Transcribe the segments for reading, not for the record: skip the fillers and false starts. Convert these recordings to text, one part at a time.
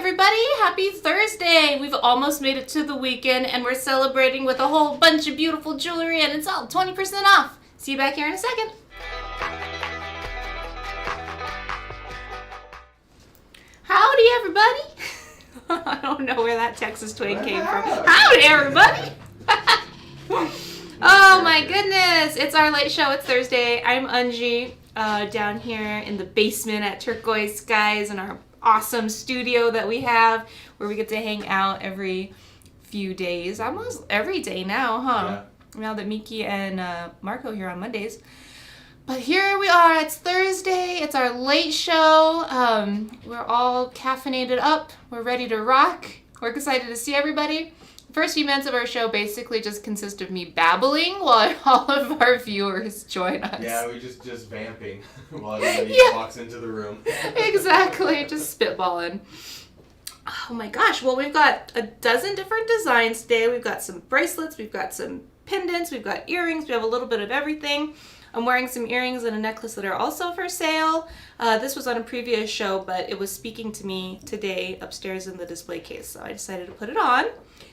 everybody. Happy Thursday. We've almost made it to the weekend and we're celebrating with a whole bunch of beautiful jewelry and it's all 20% off. See you back here in a second. Howdy, everybody. I don't know where that Texas twang came from. Howdy, everybody. Oh my goodness. It's our late show. It's Thursday. I'm Unji down here in the basement at Turquoise in our awesome studio that we have where we get to hang out every few days. Almost every day now, huh? Yeah. Now that Miki and Marco here on Mondays. But here we are. It's Thursday. It's our late show. We're all caffeinated up. We're ready to rock. We're excited to see everybody. First few minutes of our show basically just consist of me babbling while all of our viewers join us. Yeah, we just vamping while everybody walks into the room. Exactly, just spitballing. Oh my gosh, well we've got a dozen different designs today. We've got some bracelets, we've got some pendants, we've got earrings, we have a little bit of everything. I'm wearing some earrings and a necklace that are also for sale. This was on a previous show, but it was speaking to me today upstairs in the display case, so I decided to put it on.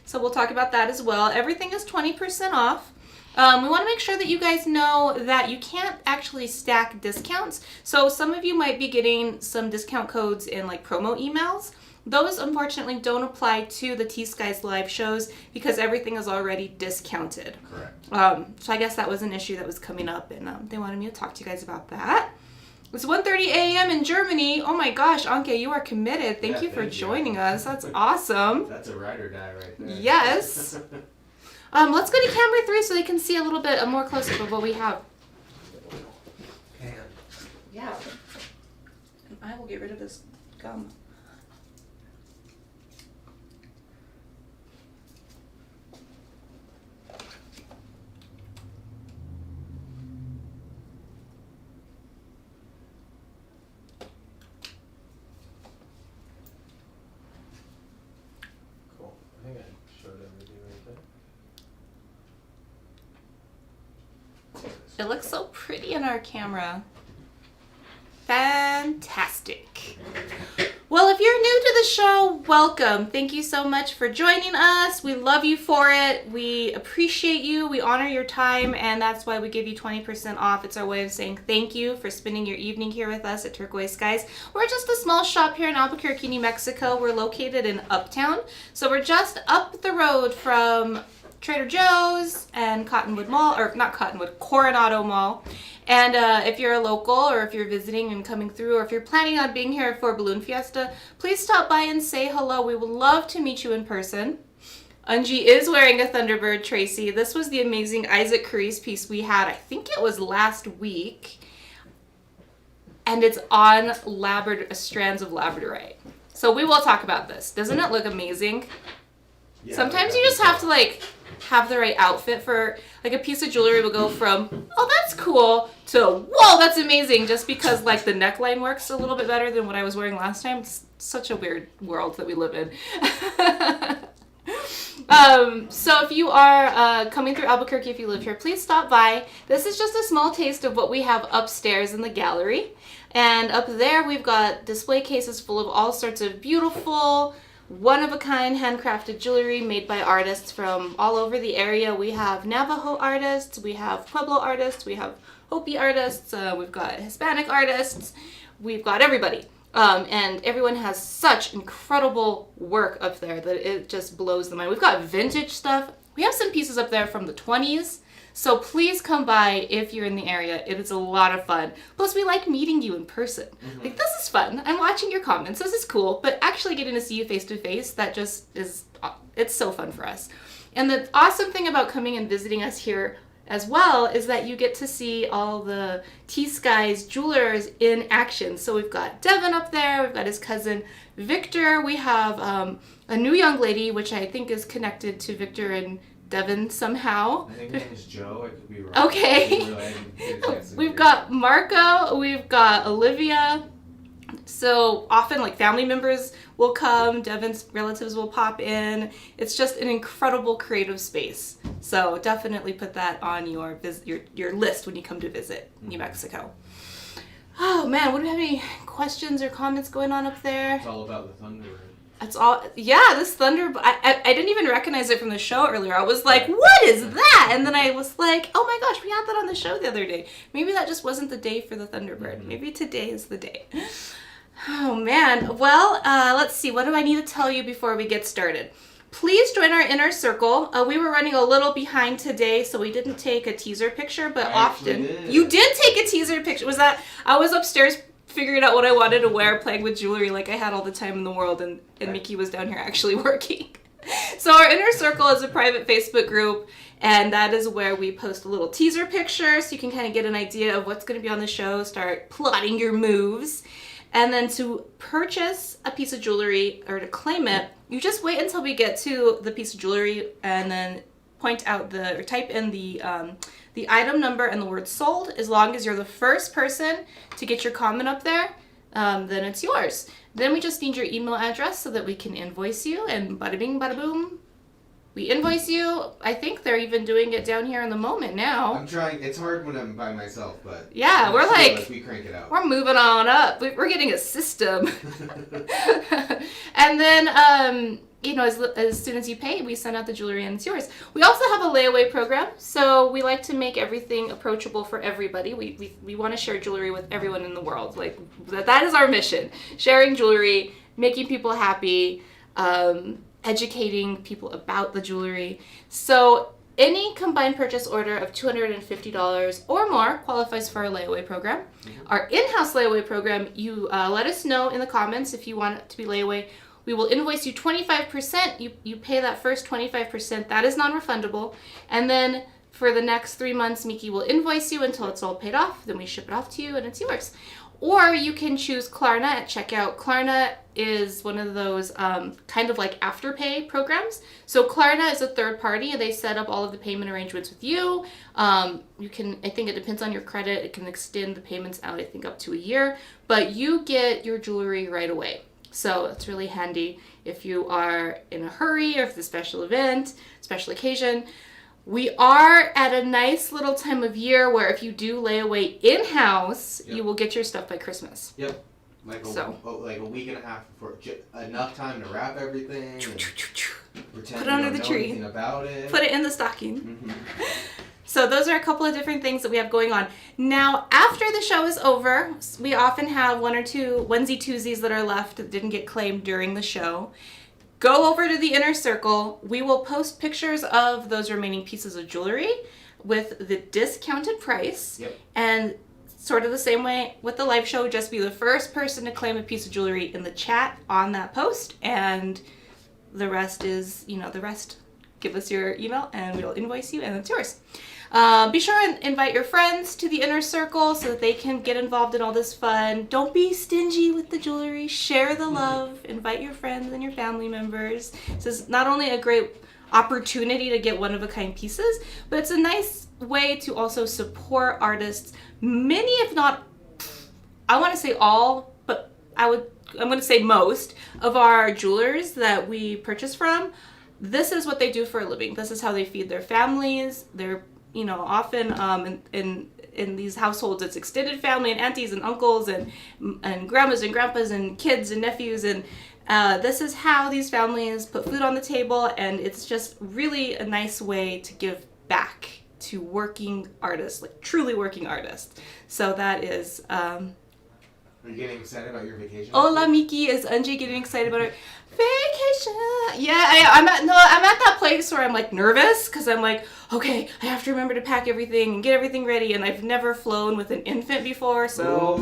So we'll talk about that as well. Everything is 20% off. We want to make sure that you guys know that you can't actually stack discounts. So some of you might be getting some discount codes in like promo emails. Those unfortunately don't apply to the T.Skies live shows because everything is already discounted. Correct. So I guess that was an issue that was coming up and they wanted me to talk to you guys about that. It's 1:30 a.m. in Germany. Oh my gosh, Anke, you are committed. Thank you for joining us. That's awesome. That's a ride or die right there. Yes. Let's go to camera 3 so they can see a little bit a more close-up of what we have. Yeah. And I will get rid of this gum. I think I showed everything right there. It looks so pretty in our camera. Fantastic. Well, if you're new to the show, welcome. Thank you so much for joining us. We love you for it. We appreciate you. We honor your time, and that's why we give you 20% off. It's our way of saying thank you for spending your evening here with us at Turquoise Skies. We're just a small shop here in Albuquerque, New Mexico. We're located in Uptown, so we're just up the road from Trader Joe's and Cottonwood Mall, or not Cottonwood, Coronado Mall. And if you're a local or if you're visiting and coming through or if you're planning on being here for Balloon Fiesta, please stop by and say hello. We would love to meet you in person. Unji is wearing a Thunderbird Tracy. This was the amazing Isaac Carice piece we had, I think it was last week. And it's on strands of labradorite. So we will talk about this. Doesn't it look amazing? Yeah, sometimes you just have to like have the right outfit for like a piece of jewelry will go from, oh that's cool, to whoa that's amazing, just because like the neckline works a little bit better than what I was wearing last time. It's such a weird world that we live in. So if you are coming through Albuquerque, if you live here, please stop by. This is just a small taste of what we have upstairs in the gallery. And up there we've got display cases full of all sorts of beautiful, one-of-a-kind handcrafted jewelry made by artists from all over the area. We have Navajo artists, we have Pueblo artists, we have Hopi artists, we've got Hispanic artists, we've got everybody. And everyone has such incredible work up there that it just blows the mind. We've got vintage stuff. We have some pieces up there from the 20s. So please come by if you're in the area. It is a lot of fun. Plus, we like meeting you in person. Mm-hmm. Like, this is fun. I'm watching your comments. This is cool. But actually getting to see you face to face, that just is, it's so fun for us. And the awesome thing about coming and visiting us here as well is that you get to see all the T.Skies jewelers in action. So we've got Devin up there. We've got his cousin Victor. We have a new young lady, which I think is connected to Victor and Devin somehow. I think her name is Joe. I could be wrong. Okay. We've got Marco. We've got Olivia. So often like family members will come. Devin's relatives will pop in. It's just an incredible creative space. So definitely put that on your list when you come to visit New Mexico. Oh man, would we have any questions or comments going on up there? It's all about the Thunderbird. That's all. Yeah, this thunder. I didn't even recognize it from the show earlier. I was like, what is that? And then I was like, oh my gosh, we had that on the show the other day. Maybe that just wasn't the day for the Thunderbird. Mm-hmm. Maybe today is the day. Oh man. Well, let's see. What do I need to tell you before we get started? Please join our inner circle. We were running a little behind today, so we didn't take a teaser picture, but you did take a teaser picture. Was that, I was upstairs figuring out what I wanted to wear, playing with jewelry like I had all the time in the world, and Mickey was down here actually working. So our inner circle is a private Facebook group, and that is where we post a little teaser picture so you can kind of get an idea of what's going to be on the show, start plotting your moves. And then to purchase a piece of jewelry or to claim it, you just wait until we get to the piece of jewelry and then type in the item number and the word sold. As long as you're the first person to get your comment up there, then it's yours. Then we just need your email address so that we can invoice you, and bada bing, bada boom. We invoice you. I think they're even doing it down here in the moment now. I'm trying. It's hard when I'm by myself, but yeah, we're like, we crank it out. We're moving on up. We're getting a system. And then, as soon as you pay, we send out the jewelry and it's yours. We also have a layaway program, so we like to make everything approachable for everybody. We want to share jewelry with everyone in the world. Like that is our mission: sharing jewelry, making people happy. Educating people about the jewelry. So any combined purchase order of $250 or more qualifies for our layaway program. Mm-hmm. Our in-house layaway program, you let us know in the comments if you want it to be layaway. We will invoice you 25%. You pay that first 25%. That is non-refundable. And then for the next 3 months, Miki will invoice you until it's all paid off. Then we ship it off to you and it's yours. Or you can choose Klarna at checkout. Klarna is one of those kind of like afterpay programs. So Klarna is a third party, and they set up all of the payment arrangements with you. You can, I think it depends on your credit. It can extend the payments out, I think, up to a year. But you get your jewelry right away. So it's really handy if you are in a hurry or if it's a special event, special occasion. We are at a nice little time of year where if you do layaway in-house, you will get your stuff by Christmas. Yep. Like a week and a half before, enough time to wrap everything and pretend put it under the tree. Anything about it. Put it in the stocking. Mm-hmm. So those are a couple of different things that we have going on. Now, after the show is over, we often have one or two onesie-twosies that are left that didn't get claimed during the show. Go over to the inner circle. We will post pictures of those remaining pieces of jewelry with the discounted price. Yep. And sort of the same way with the live show, just be the first person to claim a piece of jewelry in the chat on that post. And the rest is, the rest. Give us your email and we'll invoice you and it's yours. Be sure and invite your friends to the inner circle so that they can get involved in all this fun. Don't be stingy with the jewelry. Share the love. Invite your friends and your family members. This is not only a great opportunity to get one-of-a-kind pieces, but it's a nice way to also support artists. Many, if not, I want to say all, but I'm going to say most of our jewelers that we purchase from. This is what they do for a living. This is how they feed their families. They're often in these households, it's extended family and aunties and uncles and grandmas and grandpas and kids and nephews. And this is how these families put food on the table. And it's just really a nice way to give back to working artists, like truly working artists. So that is... Are you getting excited about your vacation? Hola, Miki. Is Angie getting excited about her vacation? Yeah, I'm at that place where I'm like nervous because I'm like, okay, I have to remember to pack everything and get everything ready, and I've never flown with an infant before, so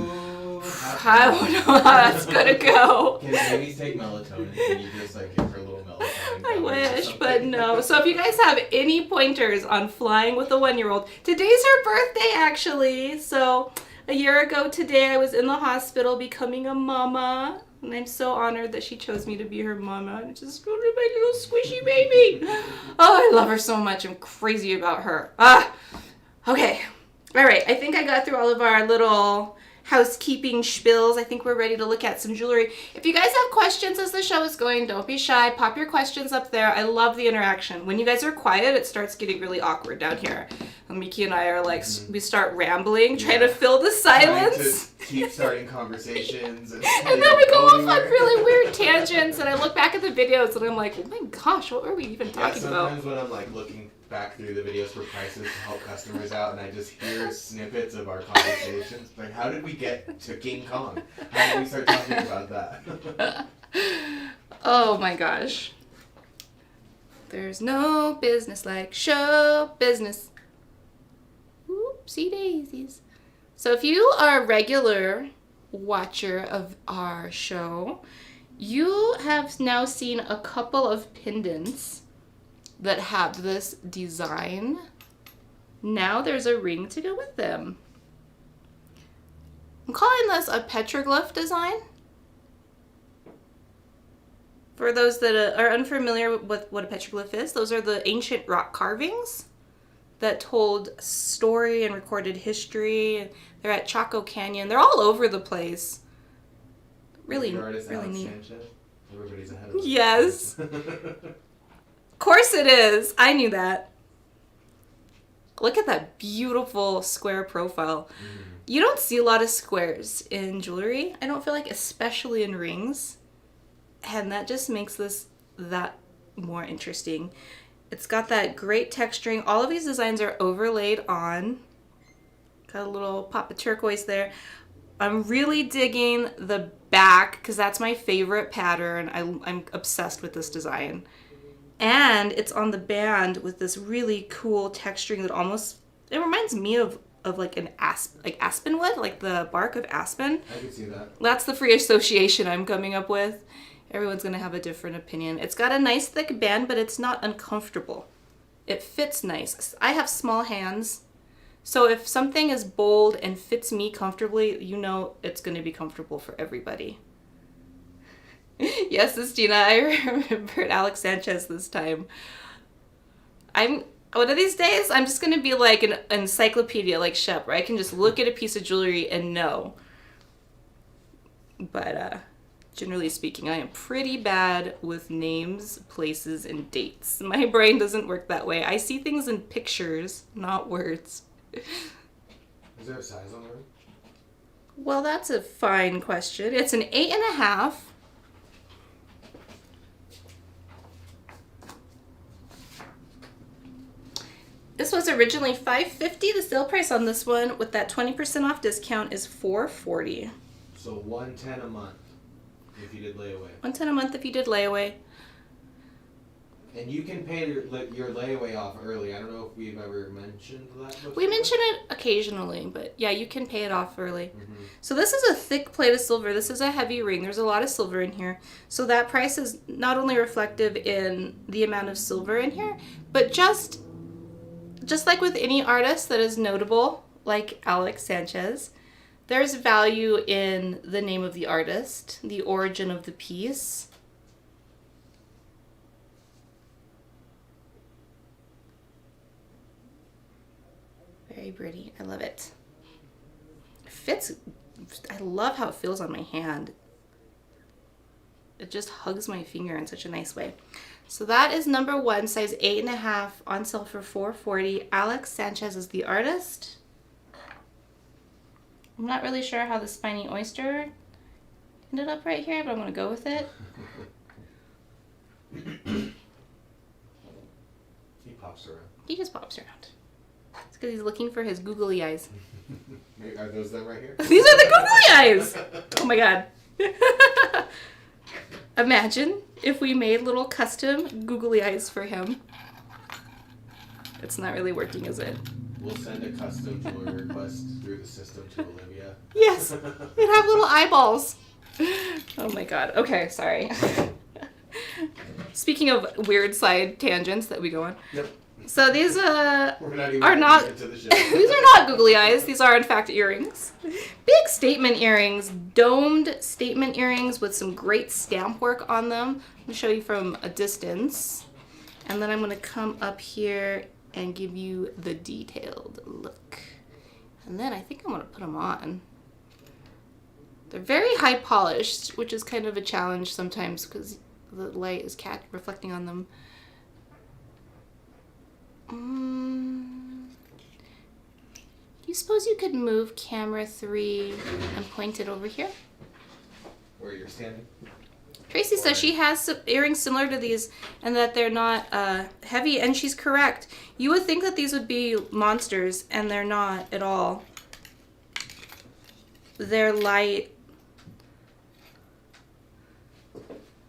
I don't know how that's gonna go. Can babies take melatonin? Can you just give her a little melatonin? I wish, but no. So if you guys have any pointers on flying with a 1-year-old, today's her birthday actually, so. A year ago today, I was in the hospital becoming a mama, and I'm so honored that she chose me to be her mama. And just my little squishy baby. Oh, I love her so much. I'm crazy about her. Okay. All right. I think I got through all of our little housekeeping spills. I think we're ready to look at some jewelry. If you guys have questions as the show is going, don't be shy. Pop your questions up there. I love the interaction. When you guys are quiet, it starts getting really awkward down here. And Miki and I are like, we start rambling, trying to fill the silence. To keep starting conversations. And then we go off on really weird tangents, and I look back at the videos, and I'm like, oh my gosh, what were we even talking about? Sometimes when I'm like looking back through the videos for prices to help customers out, and I just hear snippets of our conversations, like, how did we get to King Kong? How did we start talking about that? Oh my gosh. There's no business like show business. Oopsie daisies. So if you are a regular watcher of our show, you have now seen a couple of pendants that have this design. Now there's a ring to go with them. I'm calling this a Petroglyph Design. For those that are unfamiliar with what a petroglyph is, those are the ancient rock carvings that told story and recorded history. They're at Chaco Canyon. They're all over the place. Really neat. Sanchez? Everybody's ahead of us. Yes. Of course it is. I knew that. Look at that beautiful square profile. You don't see a lot of squares in jewelry. I don't feel like, especially in rings. And that just makes this that more interesting. It's got that great texturing. All of these designs are overlaid on. Got a little pop of turquoise there. I'm really digging the back because that's my favorite pattern. I'm obsessed with this design. And it's on the band with this really cool texturing that almost, it reminds me of like an aspen wood, like the bark of aspen. I can see that. That's the free association I'm coming up with. Everyone's going to have a different opinion. It's got a nice thick band, but it's not uncomfortable. It fits nice. I have small hands, so if something is bold and fits me comfortably, you know it's going to be comfortable for everybody. Yes, Estina, I remembered Alex Sanchez this time. One of these days, I'm just going to be like an encyclopedia like Shep, where I can just look at a piece of jewelry and know. But, generally speaking, I am pretty bad with names, places, and dates. My brain doesn't work that way. I see things in pictures, not words. Is there a size on the ring? Well, that's a fine question. It's an 8.5. This was originally $550. The sale price on this one, with that 20% off discount, is $440. So $110 a month. If you did layaway. $110 a month if you did layaway. And you can pay your layaway off early. I don't know if we've ever mentioned that before. We mention it occasionally, but yeah, you can pay it off early. Mm-hmm. So this is a thick plate of silver. This is a heavy ring. There's a lot of silver in here. So that price is not only reflective in the amount of silver in here, but just like with any artist that is notable, like Alex Sanchez, there's value in the name of the artist, the origin of the piece. Very pretty. I love it. It fits. I love how it feels on my hand. It just hugs my finger in such a nice way. So that is number 1, size 8.5, on sale for $440. Alex Sanchez is the artist. I'm not really sure how the Spiny Oyster ended up right here, but I'm going to go with it. He pops around. He just pops around. It's because he's looking for his googly eyes. Are those them right here? These are the googly eyes! Oh my god. Imagine if we made little custom googly eyes for him. It's not really working, is it? We'll send a custom jewelry request through the system to Olivia. Yes, they'd have little eyeballs. Oh my god. Okay, sorry. Speaking of weird side tangents that we go on. Yep. So these are not these are not googly eyes. These are in fact earrings. Big statement earrings, domed statement earrings with some great stamp work on them. I'm gonna show you from a distance, and then I'm gonna come up here and give you the detailed look. And then I think I'm gonna put them on. They're very high polished, which is kind of a challenge sometimes because the light is reflecting on them. You suppose you could move camera 3 and point it over here? Where you're standing? Tracy says she has some earrings similar to these and that they're not heavy, and she's correct. You would think that these would be monsters, and they're not at all. They're light.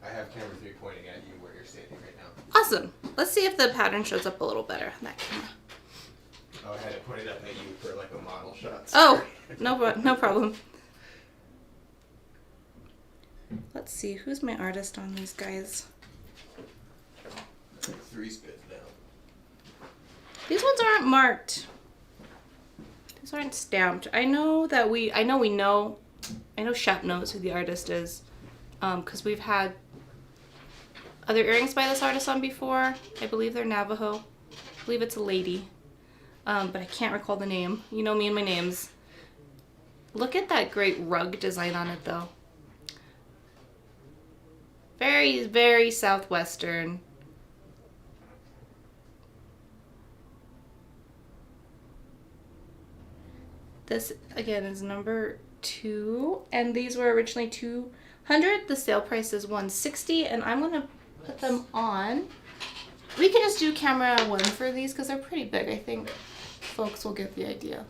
I have camera 3 pointing at you where you're standing right now. Awesome. Let's see if the pattern shows up a little better on that camera. Oh, I had it pointed up at you for like a model shot. Oh, no problem. Let's see, who's my artist on these guys? 3 spins down. These ones aren't marked. These aren't stamped. I know Shep knows who the artist is, because we've had other earrings by this artist on before. I believe they're Navajo. I believe it's a lady, but I can't recall the name. You know me and my names. Look at that great rug design on it, though. Very, very southwestern. This, again, is number 2, and these were originally $200. The sale price is $160, and I'm going to put them on. We can just do camera 1 for these because they're pretty big. I think folks will get the idea.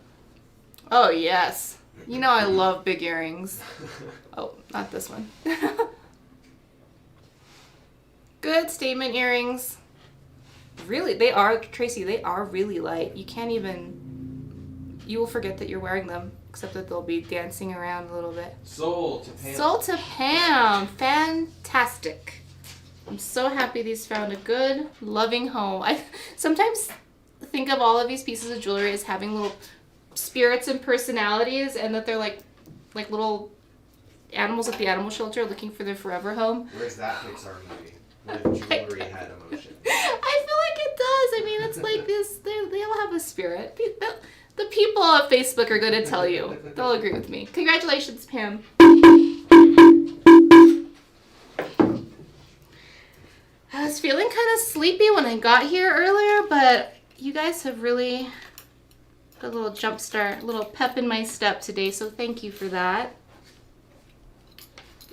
Oh, yes. You know I love big earrings. Oh, not this one. Good statement earrings. Really, they are, Tracy, they are really light. You can't even, you will forget that you're wearing them, except that they'll be dancing around a little bit. Sold to Pam. Sold to Pam. Fantastic. I'm so happy these found a good, loving home. I sometimes think of all of these pieces of jewelry as having little spirits and personalities, and that they're like little animals at the animal shelter looking for their forever home. Where's that Pixar movie? What if jewelry had emotion? I feel like it does. I mean, it's like this. They all have a spirit. The people of Facebook are going to tell you. They'll agree with me. Congratulations, Pam. I was feeling kind of sleepy when I got here earlier, but you guys have really put a little jump start, a little pep in my step today, so thank you for that.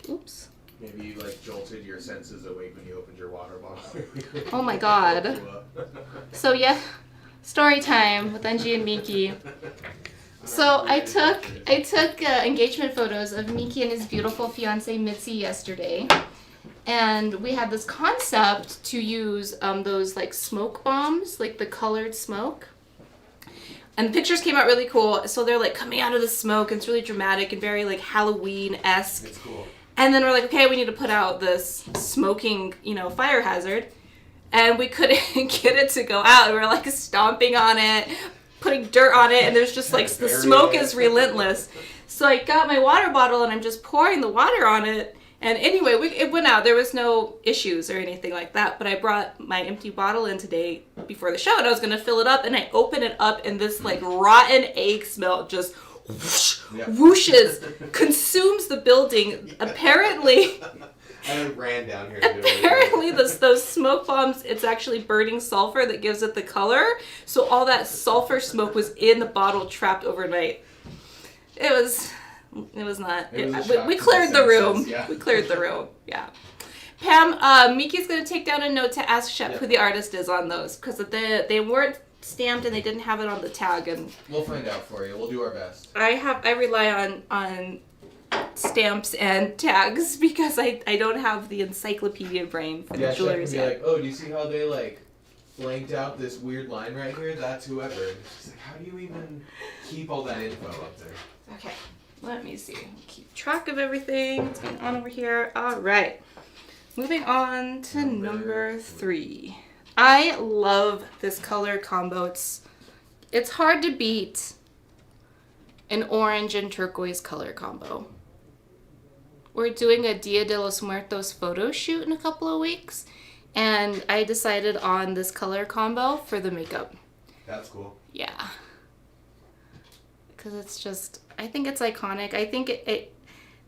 Oops. Maybe you jolted your senses awake when you opened your water bottle. Oh my god. So yeah, story time with Angie and Miki. So I took engagement photos of Miki and his beautiful fiance Mitzi yesterday, and we had this concept to use those smoke bombs, the colored smoke. And the pictures came out really cool. So they're coming out of the smoke, and it's really dramatic and very Halloween-esque. It's cool. And then we're like, okay, we need to put out this smoking, fire hazard. And we couldn't get it to go out. We were stomping on it, putting dirt on it, and there's just the smoke is relentless. So I got my water bottle and I'm just pouring the water on it. And anyway, it went out. There was no issues or anything like that. But I brought my empty bottle in today before the show, and I was going to fill it up. And I open it up, and this rotten egg smell just whooshes, consumes the building. Apparently, I ran down here. Apparently, those smoke bombs, it's actually burning sulfur that gives it the color. So all that sulfur smoke was in the bottle, trapped overnight. It was not. We cleared the room. Yeah. We cleared the room. Yeah. Pam, Miki's gonna take down a note to ask Shep who the artist is on those, because they weren't stamped and they didn't have it on the tag, and we'll find out for you. We'll do our best. I rely on stamps and tags because I don't have the encyclopedia brain for the jewelry. Yeah, Shep can be oh, do you see how they blanked out this weird line right here? That's whoever. And it's just how do you even keep all that info up there? Okay, let me see. Keep track of everything that's going on over here. All right, moving on to number 3. I love this color combo. It's hard to beat an orange and turquoise color combo. We're doing a Dia de los Muertos photo shoot in a couple of weeks, and I decided on this color combo for the makeup. That's cool. Yeah. Because it's just, I think it's iconic. I think it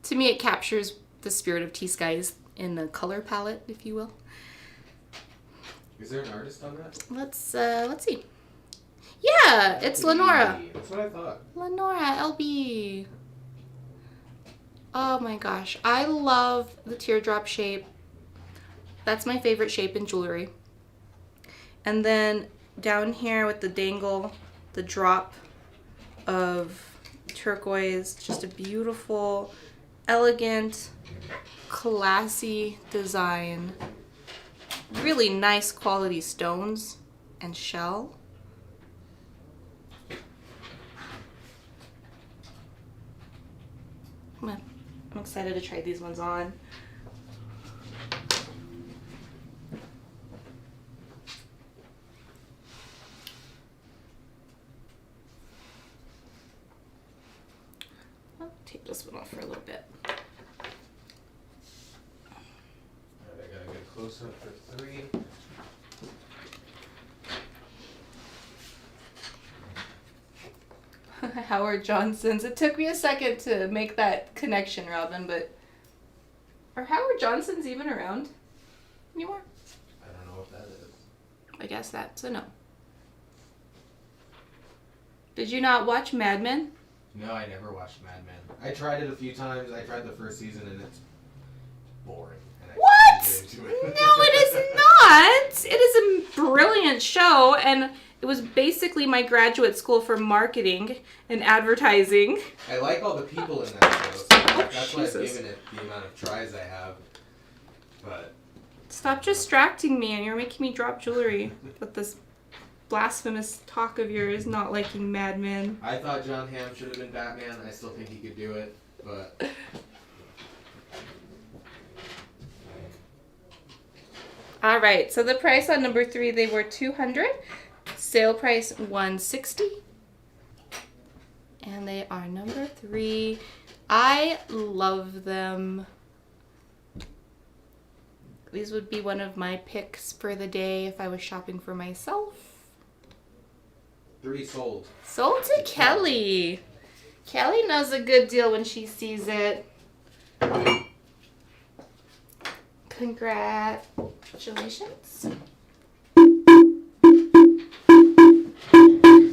to me, it captures the spirit of T.Skies in the color palette, if you will. Is there an artist on that? Let's see. Yeah, it's Lenora. That's what I thought. Lenora, LB. Oh my gosh. I love the teardrop shape. That's my favorite shape in jewelry. And then down here with the dangle, the drop of turquoise. Just a beautiful, elegant, classy design. Really nice quality stones and shell. I'm excited to try these ones on. I'll take this one off for a little bit. Alright, I gotta get close up for 3. Howard Johnson's. It took me a second to make that connection, Robin, but are Howard Johnson's even around anymore? I don't know what that is. I guess that's a no. Did you not watch Mad Men? No, I never watched Mad Men. I tried it a few times. I tried the first season and it's boring. And I What? couldn't get into No, it. it is not. It is a brilliant show, and it was basically my graduate school for marketing and advertising. I like all the people in that show, so that's why I've Jesus. given it the amount of tries I have. But Stop distracting me, and you're making me drop jewelry with this blasphemous talk of yours not liking Mad Men. I thought John Hamm should have been Batman. I still think he could do it, but All right, so the price on number 3, they were $200. Sale price $160. And they are number 3. I love them. These would be one of my picks for the day if I was shopping for myself. 3 sold. Sold to Kelly. Kelly knows a good deal when she sees it. Congratulations.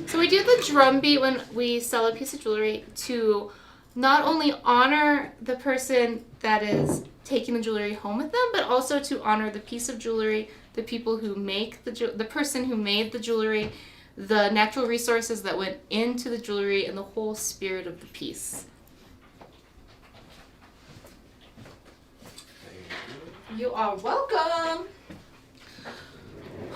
So we do the drum beat when we sell a piece of jewelry to not only honor the person that is taking the jewelry home with them, but also to honor the piece of jewelry, the people who make the person who made the jewelry, the natural resources that went into the jewelry, and the whole spirit of the piece. You are welcome.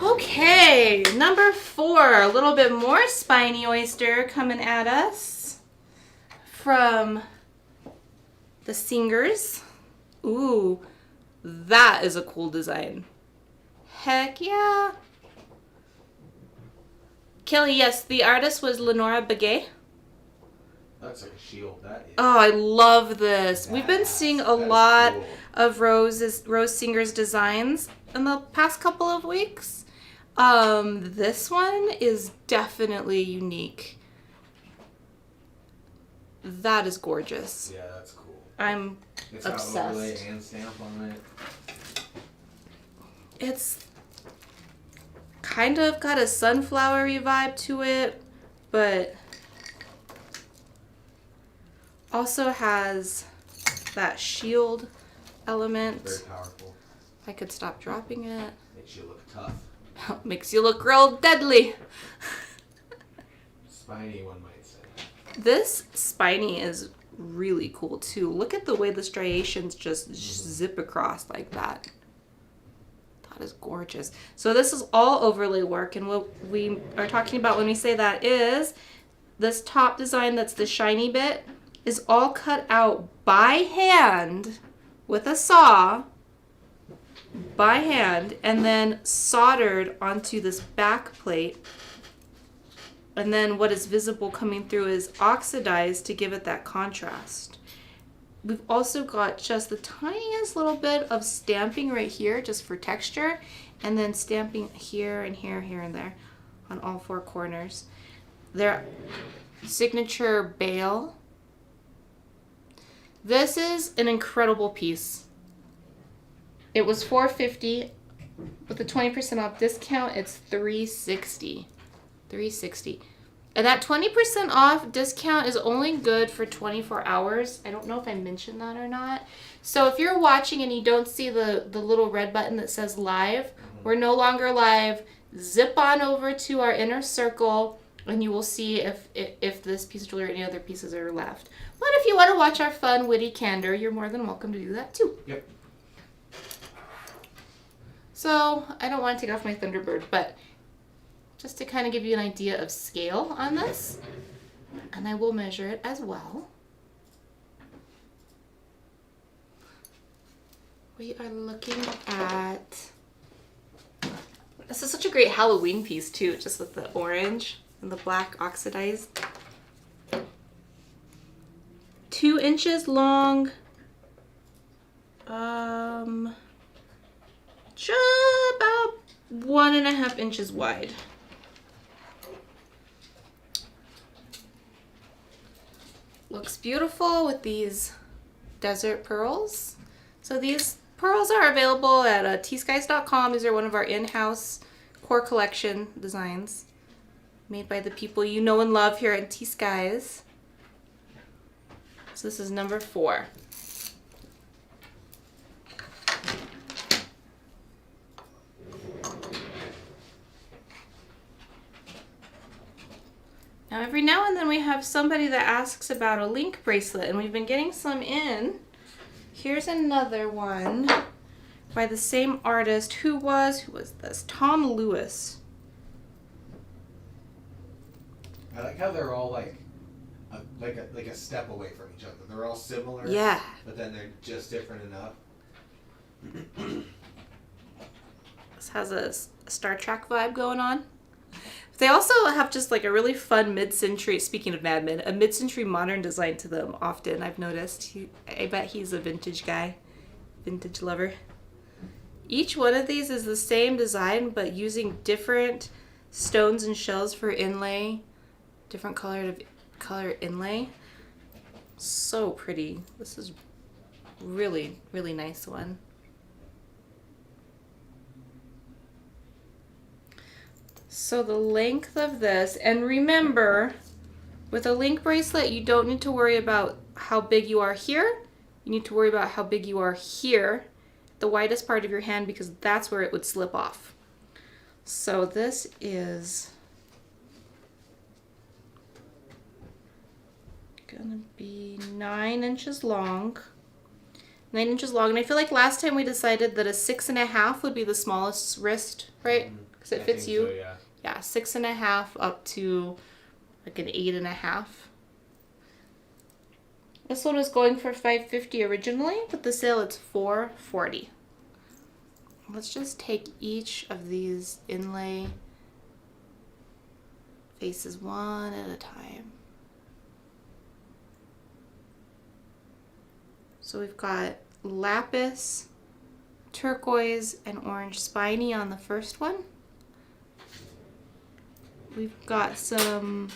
Okay, number 4, a little bit more Spiny Oyster coming at us from the Singers. Ooh, that is a cool design. Heck yeah. Kelly, yes, the artist was Lenora Begay. That's like a shield. That is. Oh, I love this. We've been seeing a lot cool. of Rose Singer's designs in the past couple of weeks. This one is definitely unique. That is gorgeous. Yeah, that's cool. I'm It's obsessed. got overlay and stamp on it. It's kind of got a sunflowery vibe to it, but also has that shield element. Very powerful. I could stop dropping it. Makes you look tough. Makes you look real deadly. Spiny, one might say. This Spiny is really cool too. Look at the way the striations just zip across like that. That is gorgeous. So this is all overlay work, and what we are talking about when we say that is this top design that's the shiny bit is all cut out by hand with a saw by hand and then soldered onto this back plate. And then what is visible coming through is oxidized to give it that contrast. We've also got just the tiniest little bit of stamping right here just for texture, and then stamping here and here, here and there on all 4 corners. Their signature bail. This is an incredible piece. It was $450. With the 20% off discount, it's $360. $360. And that 20% off discount is only good for 24 hours. I don't know if I mentioned that or not. So if you're watching and you don't see the little red button that says live, we're no longer live. Zip on over to our inner circle and you will see if this piece of jewelry or any other pieces are left. But if you want to watch our fun, witty candor, you're more than welcome to do that too. Yep. So I don't want to take off my Thunderbird, but just to kind of give you an idea of scale on this, and I will measure it as well. We are looking at, this is such a great Halloween piece too, just with the orange and the black oxidized. 2 inches long, just about 1.5 inches wide. Looks beautiful with these desert pearls. So these pearls are available at T.Skies.com. These are one of our in-house core collection designs made by the people you know and love here at T.Skies. So this is number 4. Now every now and then we have somebody that asks about a link bracelet, and we've been getting some in. Here's another one by the same artist. Who was this? Tom Lewis. I like how they're all like a step away from each other. They're all similar. Yeah. But then they're just different enough. This has a Star Trek vibe going on. They also have just like a really fun mid-century, speaking of Mad Men, a mid-century modern design to them often, I've noticed. I bet he's a vintage guy, vintage lover. Each one of these is the same design, but using different stones and shells for inlay, different color inlay. So pretty. This is really, really nice one. So the length of this, and remember, with a link bracelet, you don't need to worry about how big you are here. You need to worry about how big you are here, the widest part of your hand, because that's where it would slip off. So this is gonna be 9 inches long. 9 inches long, and I feel like last time we decided that a 6.5 would be the smallest wrist, right? Because it fits you. So, yeah. Yeah, 6.5 up to like an 8.5. This one was going for $5.50 originally, but the sale it's $4.40. Let's just take each of these inlay faces one at a time. So we've got lapis, turquoise, and orange spiny on the first one. We've got some,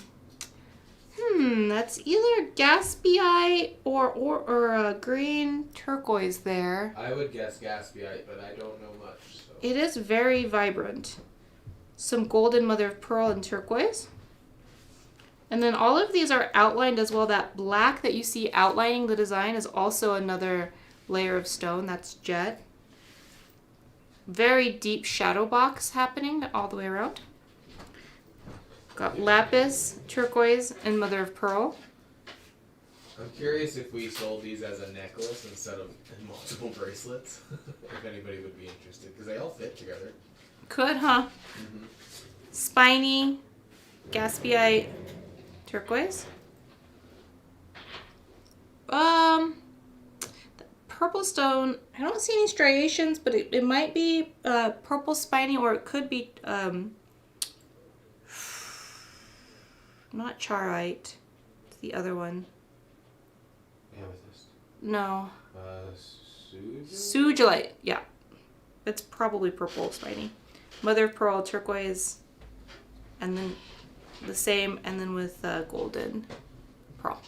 that's either gaspiite or a green turquoise there. I would guess gaspiite, but I don't know much. So. It is very vibrant. Some golden mother of pearl and turquoise. And then all of these are outlined as well. That black that you see outlining the design is also another layer of stone. That's jet. Very deep shadow box happening all the way around. Got lapis, turquoise, and mother of pearl. I'm curious if we sold these as a necklace instead of multiple bracelets. If anybody would be interested, because they all fit together. Could, huh? Mm-hmm. Spiny, gaspiite, turquoise. The purple stone, I don't see any striations, but it might be purple spiny, or it could be not charite. It's the other one. Amethyst. No. Sugilite? Sugilite, yeah. It's probably purple spiny. Mother of pearl, turquoise, and then the same, and then with golden pearl.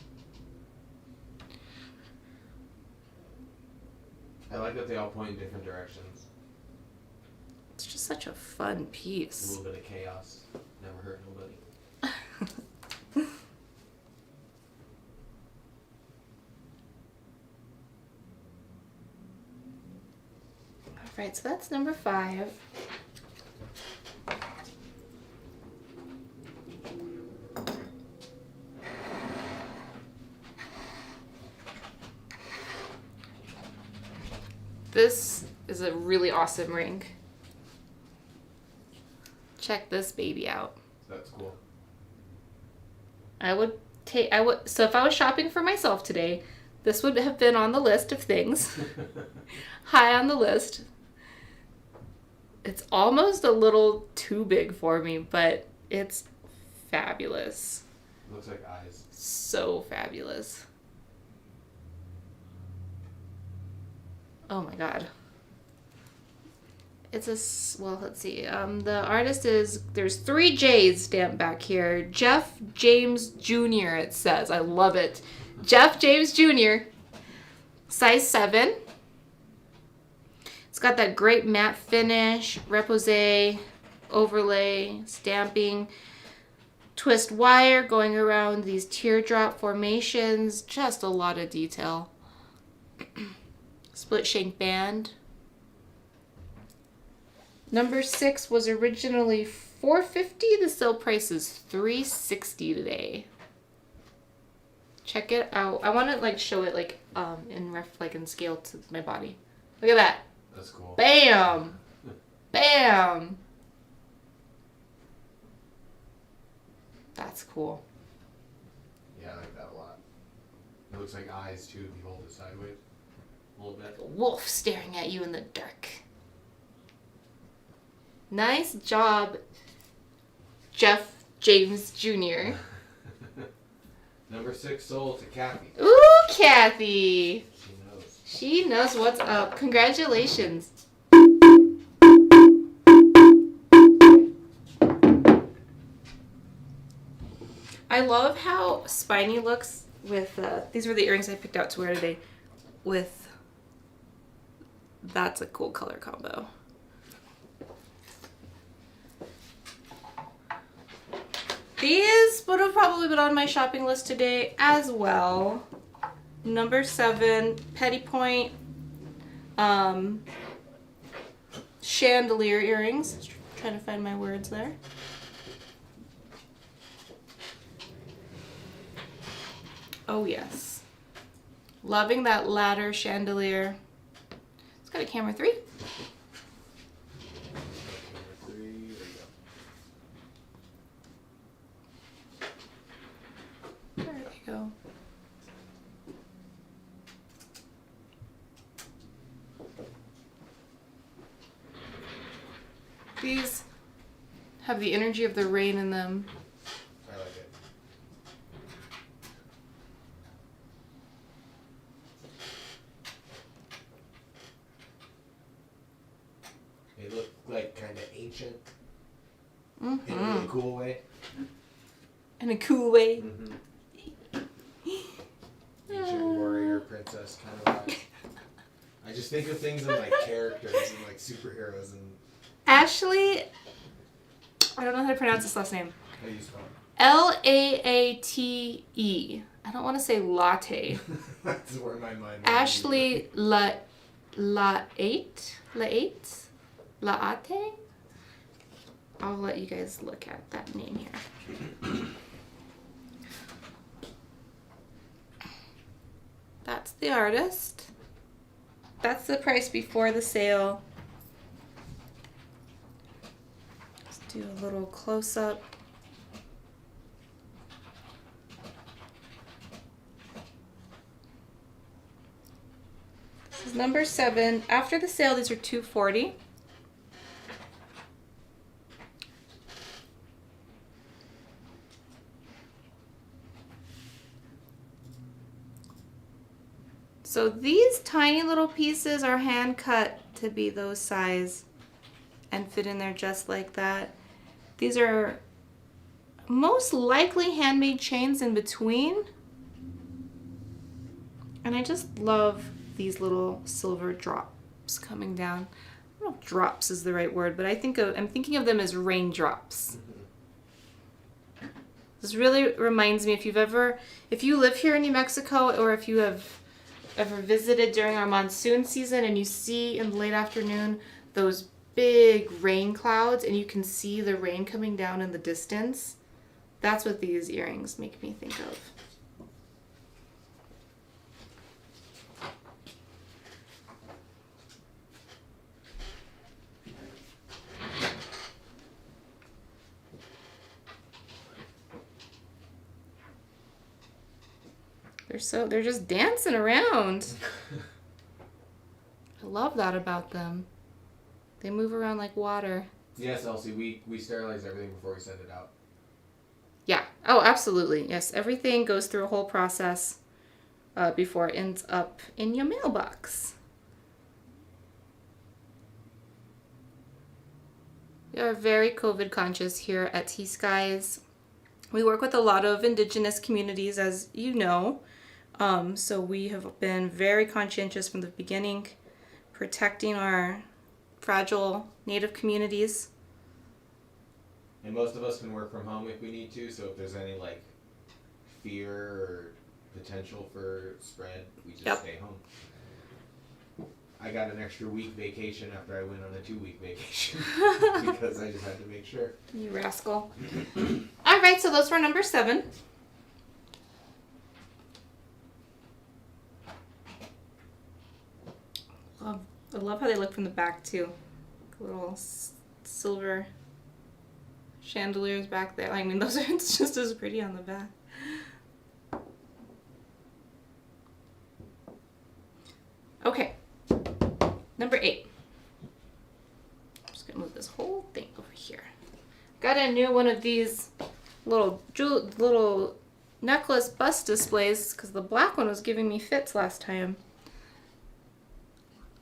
I like that they all point in different directions. It's just such a fun A piece. little bit of chaos. Never hurt nobody. Alright, so that's number 5. This is a really awesome ring. Check this baby out. That's cool. So if I was shopping for myself today, this would have been on the list of things. High on the list. It's almost a little too big for me, but it's fabulous. Looks like eyes. So fabulous. Oh my god. Well, let's see. The artist there's 3 J's stamped back here. Jeff James Jr. it says. I love it. Jeff James Jr. Size 7. It's got that great matte finish, repose, overlay, stamping, twist wire going around these teardrop formations. Just a lot of detail. Split shank band. Number 6 was originally $450. The sale price is $360 today. Check it out. I want to show it in scale to my body. Look at that. That's cool. Bam! Bam! That's cool. Yeah, I like that a lot. It looks like eyes too if you hold it sideways. A little bit. A wolf staring at you in the dark. Nice job, Jeff James Jr. Number 6 sold to Kathy. Ooh, Kathy. She knows. She knows what's up. Congratulations. I love how Spiny looks with, these were the earrings I picked out to wear today, with, that's a cool color combo. These would have probably been on my shopping list today as well. Number 7, Petty Point chandelier earrings. Just trying to find my words there. Oh yes. Loving that ladder chandelier. It's got a camera 3. There we go. These have the energy of the rain in them. I like it. They look like kind of ancient in a really cool way. In a cool way. Ancient warrior princess kind of vibe. I just think of things in like characters and like superheroes and. Ashley, I don't know how to pronounce this last name. How do you spell Laate. I don't want to say latte. That's where my mind. Ashley Laate. I'll let you guys look at that name here. That's the artist. That's the price before the sale. Let's do a little close up. This is number 7. After the sale, these are $240. So these tiny little pieces are hand cut to be those size and fit in there just like that. These are most likely handmade chains in between. And I just love these little silver drops coming down. I don't know if drops is the right word, but I'm thinking of them as raindrops. This really reminds me, if you live here in New Mexico, or if you have ever visited during our monsoon season and you see in the late afternoon those big rain clouds and you can see the rain coming down in the distance, that's what these earrings make me think of. They're just dancing around. I love that about them. They move around like water. Yes, Elsie, we sterilize everything before we send it out. Yeah. Oh, absolutely. Yes, everything goes through a whole process before it ends up in your mailbox. We are very COVID conscious here at T.Skies. We work with a lot of indigenous communities, as you know. So we have been very conscientious from the beginning, protecting our fragile native communities. And most of us can work from home if we need to, so if there's any like fear or potential for spread, we just stay home. I got an extra week vacation after I went on a 2-week vacation because I just had to make sure. You rascal. All right, so those were number 7. I love how they look from the back too. Little silver chandeliers back there. I mean, those are just as pretty on the back. Okay, number 8. I'm just gonna move this whole thing over here. Got a new one of these little necklace bust displays because the black one was giving me fits last time.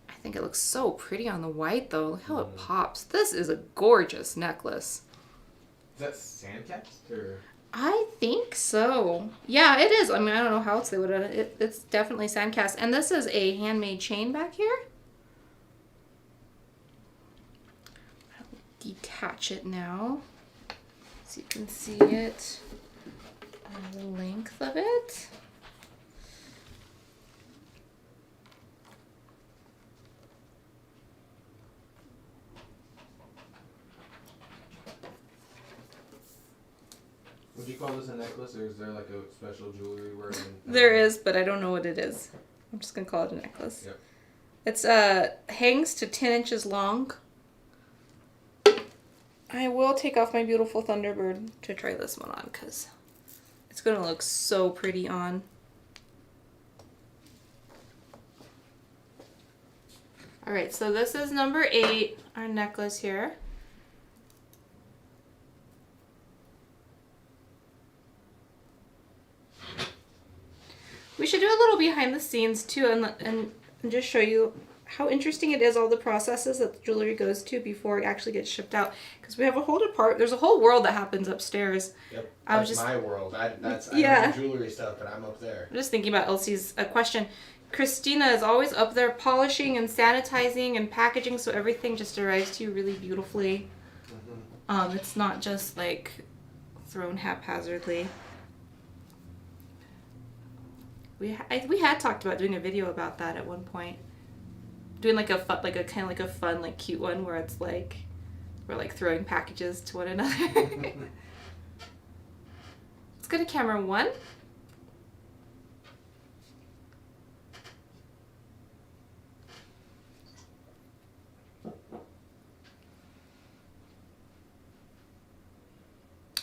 I think it looks so pretty on the white though. Look how it pops. This is a gorgeous necklace. Is that Sanchez or? I think so. Yeah, it is. I mean, I don't know how else they would have done it. It's definitely sandcast. And this is a handmade chain back here. I'll detach it now so you can see it and the length of it. Would you call this a necklace, or is there like a special jewelry word? There is, but I don't know what it is. I'm just gonna call it a necklace. Yep. It's hangs to 10 inches long. I will take off my beautiful Thunderbird to try this one on because it's gonna look so pretty on. All right, so this is number 8, our necklace here. We should do a little behind the scenes too and just show you how interesting it is, all the processes that the jewelry goes to before it actually gets shipped out. Because we have a whole there's a whole world that happens upstairs. Yep, that's my world. I know jewelry stuff, but I'm up there. I'm just thinking about Elsie's question. Christina is always up there polishing and sanitizing and packaging so everything just arrives to you really beautifully. Mm-hmm. It's not just like thrown haphazardly. We had talked about doing a video about that at one point. Doing like a kind of fun, like cute one where it's like we're like throwing packages to one another. Let's go to camera 1.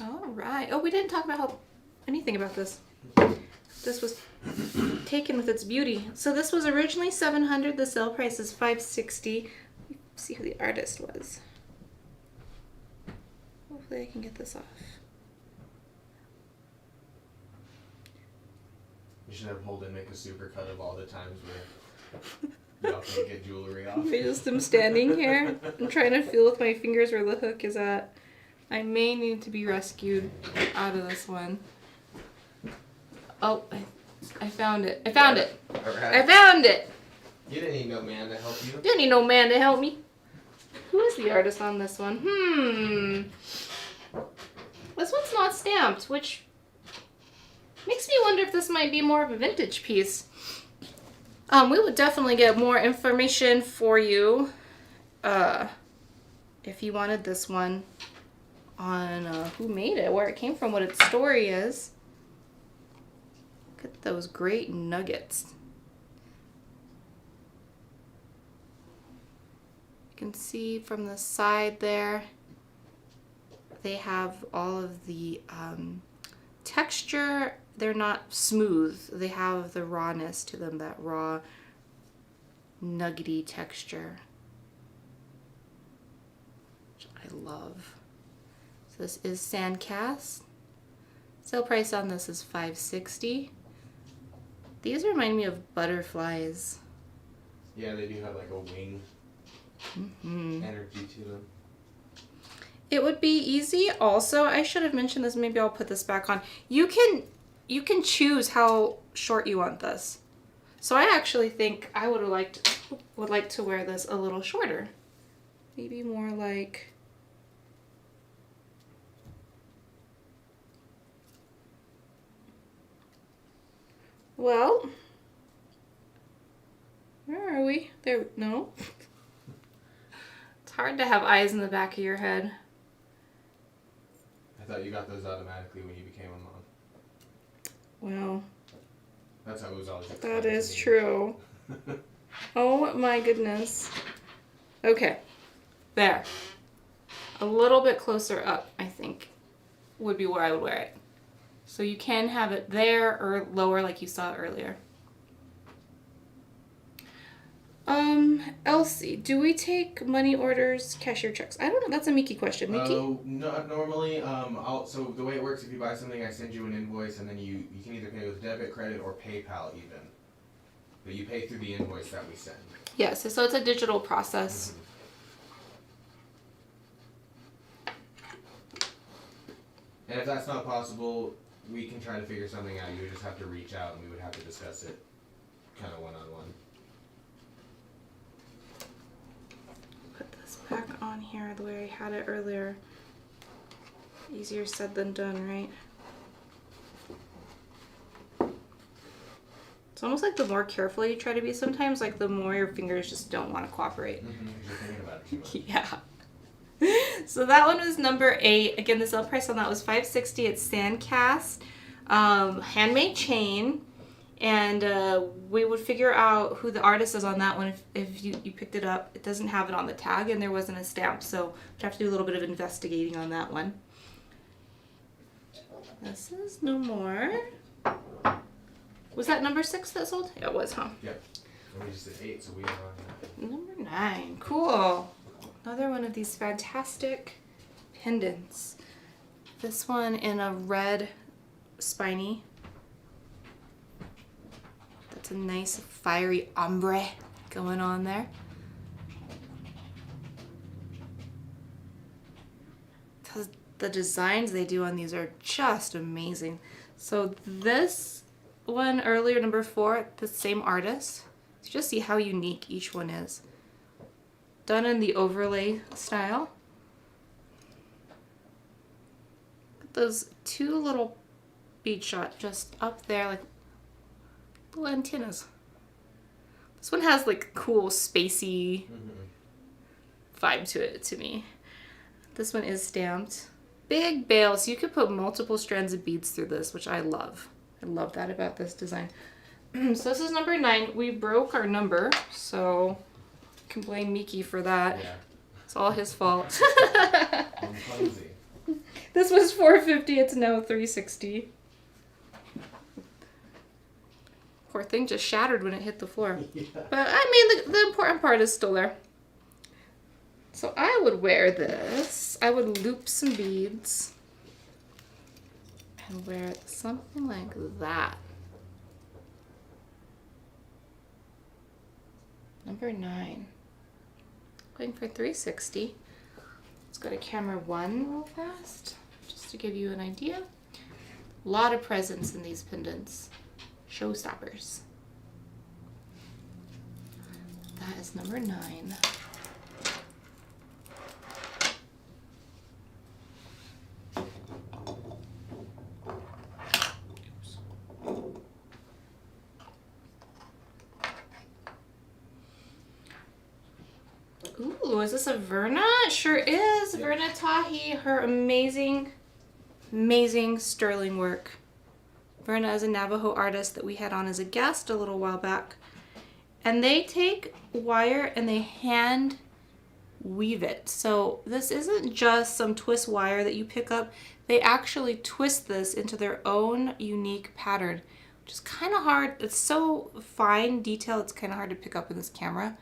All right. Oh, we didn't talk about anything about this. This was taken with its beauty. So this was originally $700. The sale price is $560. Let's see who the artist was. Hopefully I can get this off. You should have Holden make a supercut of all the times where y'all can't get jewelry off. I just am standing here. I'm trying to feel with my fingers where the hook is at. I may need to be rescued out of this one. Oh, I found it. I found it. All right. I found it. You didn't need no man to help you. Didn't need no man to help me. Who is the artist on this one? This one's not stamped, which makes me wonder if this might be more of a vintage piece. We would definitely get more information for you if you wanted this one on who made it, where it came from, what its story is. Look at those great nuggets. You can see from the side there, they have all of the texture. They're not smooth. They have the rawness to them, that raw, nuggety texture, which I love. So this is Sandcast. Sale price on this is $5.60. These remind me of butterflies. Yeah, they do have like a wing energy to them. It would be easy. Also, I should have mentioned this. Maybe I'll put this back on. You can choose how short you want this. So I actually think I would like to wear this a little shorter. Maybe more like, well, where are we? There, no. It's hard to have eyes in the back of your head. I thought you got those automatically when you became a mom. Well, that's how it was always. That is true. Oh my goodness. Okay, there. A little bit closer up, I think, would be where I would wear it. So you can have it there or lower like you saw earlier. Elsie, do we take money orders, cashier checks? I don't know. That's a Miki question. Miki? Not normally. So the way it works, if you buy something, I send you an invoice, and then you can either pay with debit, credit, or PayPal even. But you pay through the invoice that we send. Yes, so it's a digital process. And if that's not possible, we can try to figure something out. You would just have to reach out, and we would have to discuss it kind of one-on-one. Put this back on here the way I had it earlier. Easier said than done, right? It's almost like the more careful you try to be sometimes, like the more your fingers just don't want to cooperate. You're thinking about it too much. Yeah. So that one was number 8. Again, the sale price on that was $5.60. It's Sandcast, handmade chain, and we would figure out who the artist is on that one if you picked it up. It doesn't have it on the tag, and there wasn't a stamp, so we'd have to do a little bit of investigating on that one. This is no more. Was that number 6 that sold? Yeah, it was, huh? Yep. And we just did 8, so we are on Number 9. Cool. Another one of these fantastic pendants. This one in a red spiny. That's a nice fiery ombre going on there. The designs they do on these are just amazing. So this one earlier, number 4, the same artist. So just see how unique each one is. Done in the overlay style. Those 2 little bead shot just up there, like little antennas. This one has like cool spacey vibe to it to me. This one is stamped. Big bail, so you could put multiple strands of beads through this, which I love. I love that about this design. So this is number 9. We broke our number, so you can blame Miki for that. Yeah. It's all his fault. I'm clumsy. This was $4.50. It's now $3.60. Poor thing just shattered when it hit the floor. Yeah. But I mean, the important part is still there. So I would wear this. I would loop some beads and wear something like that. Number 9. Going for $3.60. Let's go to camera 1 real fast, just to give you an idea. A lot of presents in these pendants. Showstoppers. That is number 9. Ooh, is this a Verna? It sure is. Yep. Verna Tahi, her amazing, amazing sterling work. Verna is a Navajo artist that we had on as a guest a little while back. And they take wire and they hand weave it. So this isn't just some twist wire that you pick up. They actually twist this into their own unique pattern, which is kind of hard. It's so fine detail, it's kind of hard to pick up in this camera.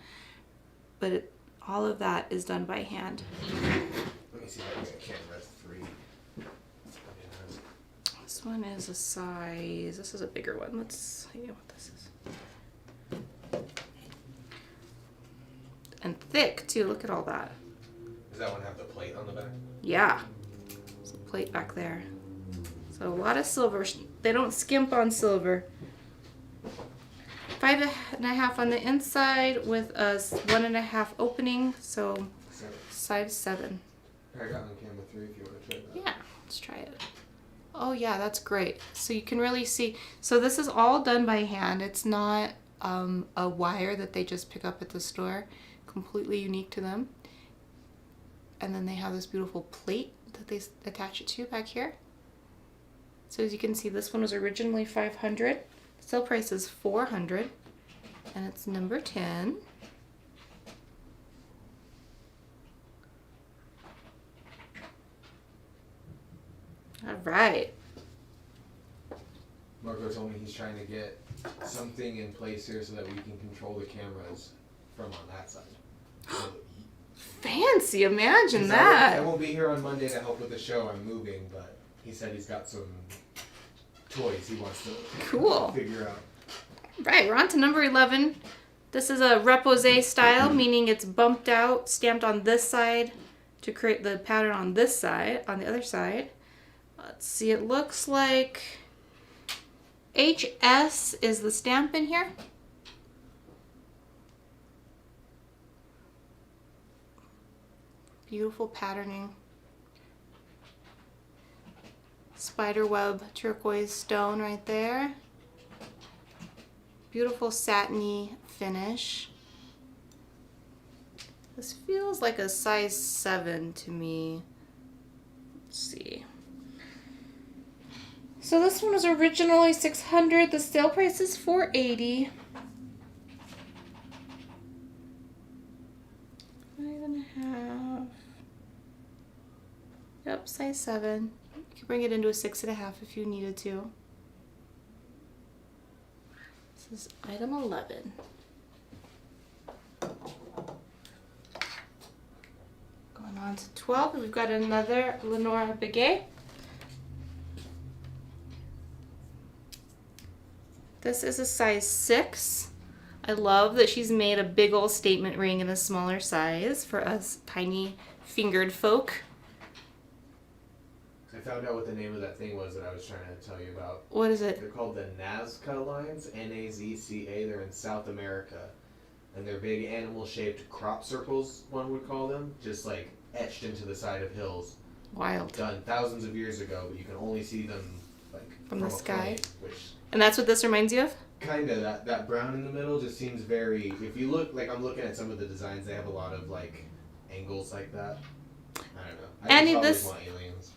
But all of that is done by hand. Let me see if I can get camera 3. This one is a size. This is a bigger one. Let's see what this is. And thick too. Look at all that. Does that one have the plate on the back? Yeah. There's a plate back there. So a lot of silver. They don't skimp on silver. 5.5 on the inside with a 1.5 opening. So size 7. I got on camera 3 if you want to try that. Yeah, let's try it. Oh yeah, that's great. So you can really see. So this is all done by hand. It's not a wire that they just pick up at the store. Completely unique to them. And then they have this beautiful plate that they attach it to back here. So as you can see, this one was originally $500. Sale price is $400, and it's number 10. All right. Marco told me he's trying to get something in place here so that we can control the cameras from on that side. Fancy, imagine that. I won't be here on Monday to help with the show. I'm moving, but he said he's got some toys he wants to figure out. Right, we're on to number 11. This is a repose style, meaning it's bumped out, stamped on this side to create the pattern on this side, on the other side. Let's see, it looks like HS is the stamp in here. Beautiful patterning. Spiderweb turquoise stone right there. Beautiful satiny finish. This feels like a size 7 to me. Let's see. So this one was originally $600. The sale price is $480. 5.5. Yep, size 7. You could bring it into a 6.5 if you needed to. This is item 11. Going on to 12, we've got another Lenora Begay. This is a size 6. I love that she's made a big old statement ring in a smaller size for us tiny fingered folk. I found out what the name of that thing was that I was trying to tell you about. What is it? They're called the Nazca lines, Nazca. They're in South America. And they're big animal-shaped crop circles, one would call them, just like etched into the side of hills. Wild. Done thousands of years ago, but you can only see them like from the sky. Plane, and that's what this reminds you of? Kind of. That brown in the middle just seems very... If you look, like I'm looking at some of the designs, they have a lot of like angles like that. I don't know. I just always want aliens.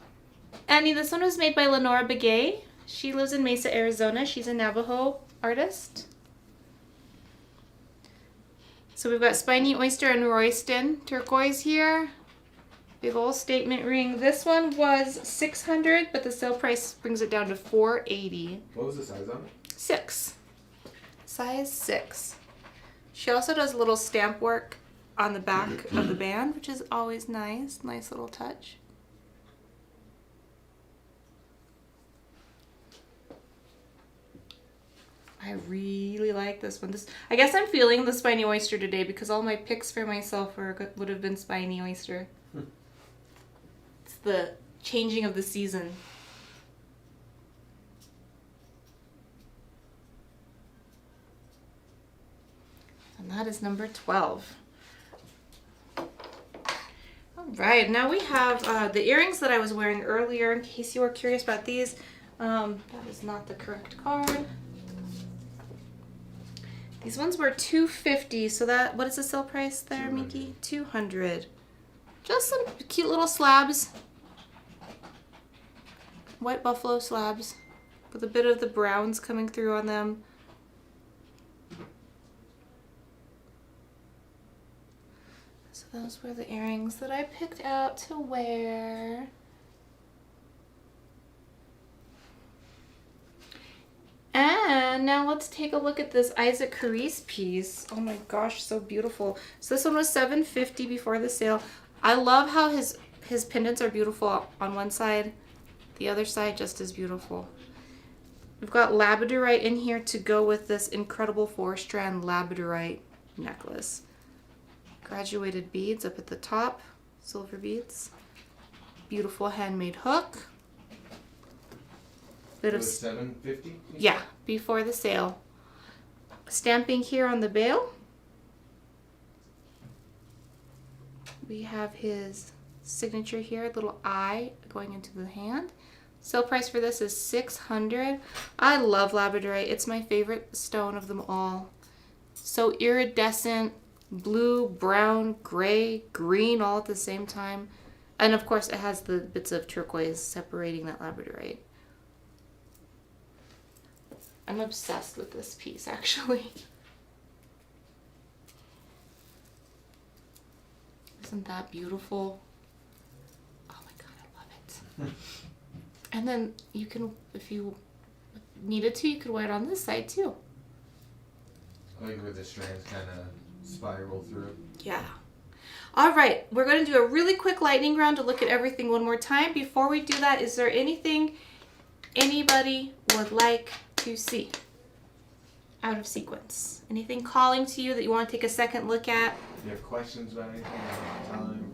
Annie, this one was made by Lenora Begay. She lives in Mesa, Arizona. She's a Navajo artist. So we've got Spiny, Oyster, and Royston turquoise here. Big old statement ring. This one was $600, but the sale price brings it down to $480. What was the size on it? 6. Size 6. She also does a little stamp work on the back of the band, which is always nice. Nice little touch. I really like this one. I guess I'm feeling the Spiny Oyster today because all my picks for myself would have been Spiny Oyster. It's the changing of the season. And that is number 12. All right, now we have the earrings that I was wearing earlier. In case you were curious about these, that is not the correct card. These ones were $250, so that, what is the sale price there, 200. Miki? $200. Just some cute little slabs. White buffalo slabs with a bit of the browns coming through on them. So those were the earrings that I picked out to wear. And now let's take a look at this Isaac Carice piece. Oh my gosh, so beautiful. So this one was $750 before the sale. I love how his pendants are beautiful on one side. The other side just as beautiful. We've got labradorite in here to go with this incredible 4-strand labradorite necklace. Graduated beads up at the top, silver beads. Beautiful handmade hook. Bit It of was $750? yeah, before the sale. Stamping here on the bail. We have his signature here, little eye going into the hand. Sale price for this is $600. I love labradorite. It's my favorite stone of them all. So iridescent, blue, brown, gray, green all at the same time. And of course it has the bits of turquoise separating that labradorite. I'm obsessed with this piece, actually. Isn't that beautiful? Oh my god, I love it. And then you can, if you needed to, you could wear it on this side too. Like where the strands kind of spiral through. Yeah. All right, we're going to do a really quick lightning round to look at everything one more time. Before we do that, is there anything anybody would like to see out of sequence? Anything calling to you that you want to take a second look at? If you have questions about anything at the time.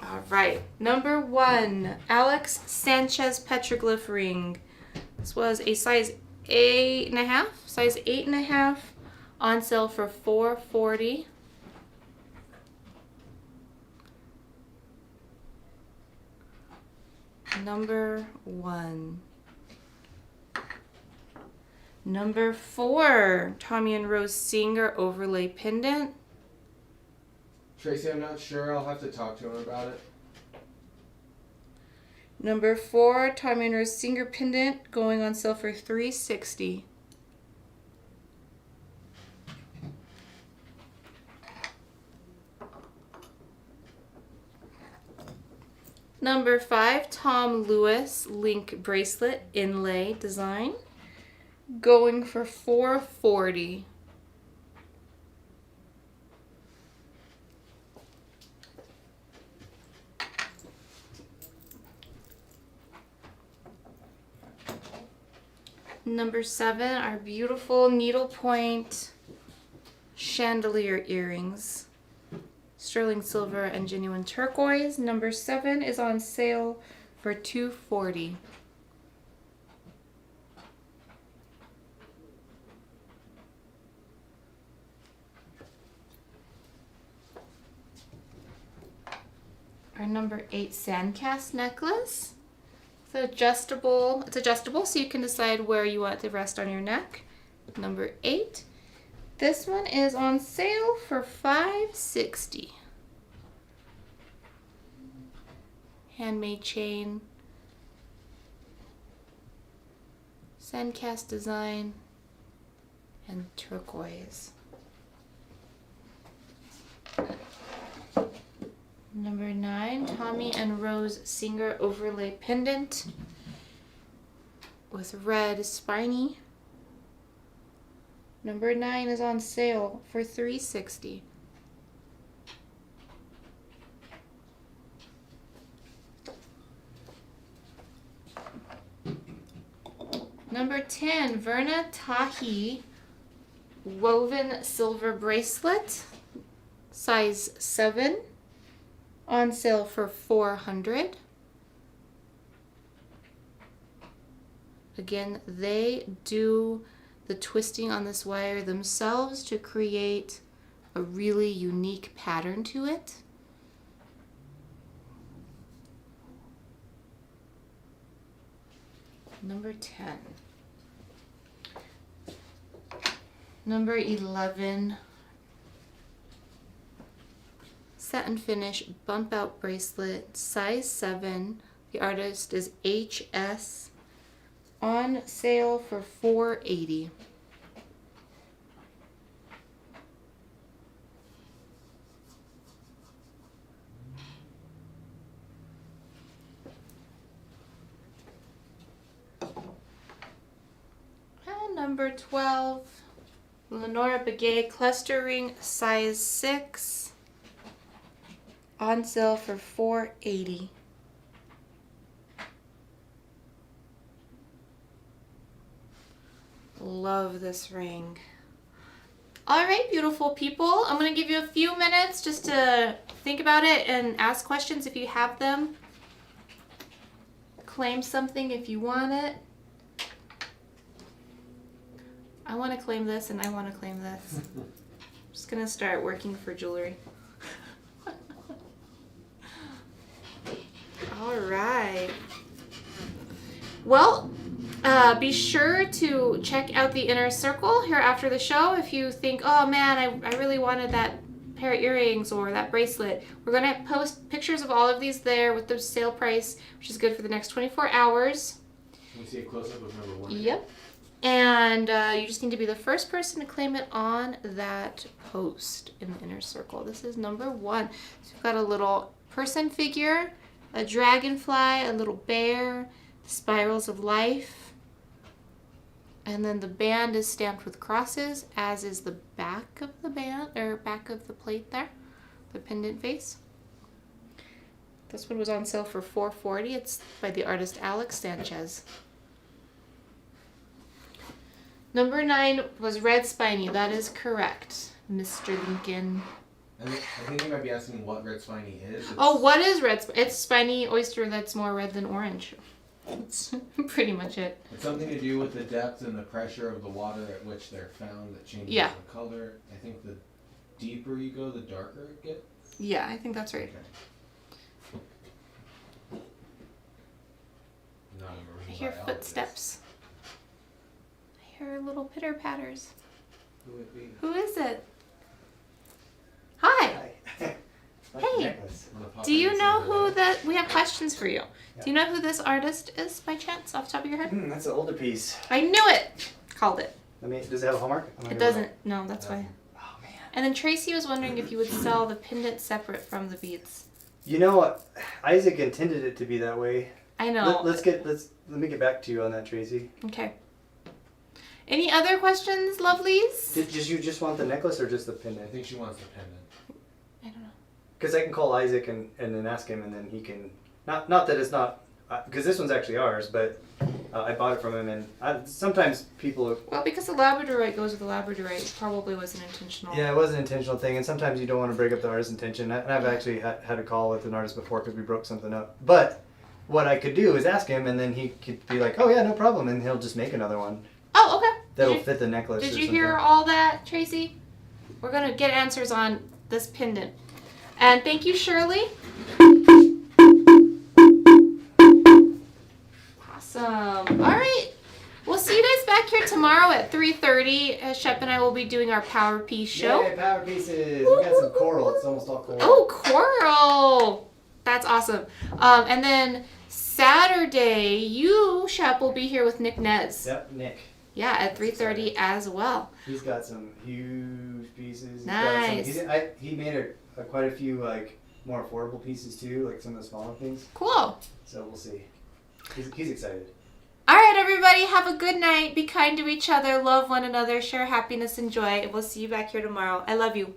All right, number 1, Alex Sanchez Petroglyph ring. This was a size 8.5, on sale for $440. Number 1. Number 4, Tommy and Rose Singer overlay pendant. Tracy, I'm not sure. I'll have to talk to him about it. Number 4, Tommy and Rose Singer pendant going on sale for $360. Number 5, Tom Lewis Link Bracelet Inlay Design going for $440. Number 7, our beautiful needlepoint chandelier earrings. Sterling silver and genuine turquoise. Number 7 is on sale for $240. Our number 8 sandcast necklace. It's adjustable, so you can decide where you want it to rest on your neck. Number 8. This one is on sale for $560. Handmade chain. Sandcast design. And turquoise. Number 9, Tommy and Rose Singer overlay pendant with red spiny. Number 9 is on sale for $360. Number 10, Verna Tahi woven silver bracelet, size 7. On sale for $400. Again, they do the twisting on this wire themselves to create a really unique pattern to it. Number 10. Number 11. Satin finish bump out bracelet, size 7. The artist is HS. On sale for $4.80. And number 12, Lenora Begay cluster ring, size 6. On sale for $4.80. Love this ring. All right, beautiful people. I'm going to give you a few minutes just to think about it and ask questions if you have them. Claim something if you want it. I want to claim this and I want to claim this. I'm just going to start working for jewelry. All right. Well, be sure to check out the inner circle here after the show if you think, oh man, I really wanted that pair of earrings or that bracelet. We're going to post pictures of all of these there with the sale price, which is good for the next 24 hours. Can we see a close-up of number 1? Yep. And you just need to be the first person to claim it on that post in the inner circle. This is number 1. So we've got a little person figure, a dragonfly, a little bear, spirals of life, and then the band is stamped with crosses, as is the back of the band, or back of the plate there, the pendant face. This one was on sale for $4.40. It's by the artist Alex Sanchez. Number 9 was Red Spiny. That is correct, Mr. Lincoln. I think you might be asking what red spiny is. Oh, what is red spiny? It's spiny oyster that's more red than orange. That's pretty much it. It's something to do with the depth and the pressure of the water at which they're found that changes the color. I think the deeper you go, the darker it gets. Yeah, I think that's right. Okay. Not a marine I hear biologist. footsteps. I hear little pitter patters. Who would it be? Who is it? Hi. Hi. Hey. Do you know who that? We have questions for you. Yeah. Do you know who this artist is by chance, off the top of your head? That's an older piece. I knew it. Called it. Does it have a hallmark? It doesn't. No, that's why. Oh man. And then Tracy was wondering if you would sell the pendant separate from the beads. You know what? Isaac intended it to be that way. I know. Let me get back to you on that, Tracy. Okay. Any other questions, lovelies? Did you just want the necklace or just the I pendant? think she wants the pendant. I don't know. Because I can call Isaac and then ask him, and then he can. Not that it's not. Because this one's actually ours, but I bought it from him, and sometimes people. Well, because the labradorite goes with the labradorite, it probably was an intentional. Yeah, it was an intentional thing, and sometimes you don't want to break up the artist's intention. And I've actually had a call with an artist before because we broke something up. But what I could do is ask him, and then he could be like, "Oh yeah, no problem," and he'll just make another one. Oh, okay. That'll fit the necklace. Did or you something. hear all that, Tracy? We're going to get answers on this pendant. And thank you, Shirley. Awesome. All right. We'll see you guys back here tomorrow at 3:30. Shep and I will be doing our Power Piece show. Yay, power pieces. We got some coral. It's almost all coral. Oh, coral. That's awesome. And then Saturday, you, Shep, will be here with Nick Nez. Yep, Nick. Yeah, at 3:30 as well. He's got some huge pieces. He's Nice. Got some, he made quite a few like more affordable pieces too, like some of the smaller things. Cool. So we'll see. He's excited. All right, everybody, have a good night. Be kind to each other. Love one another. Share happiness and joy. And we'll see you back here tomorrow. I love you.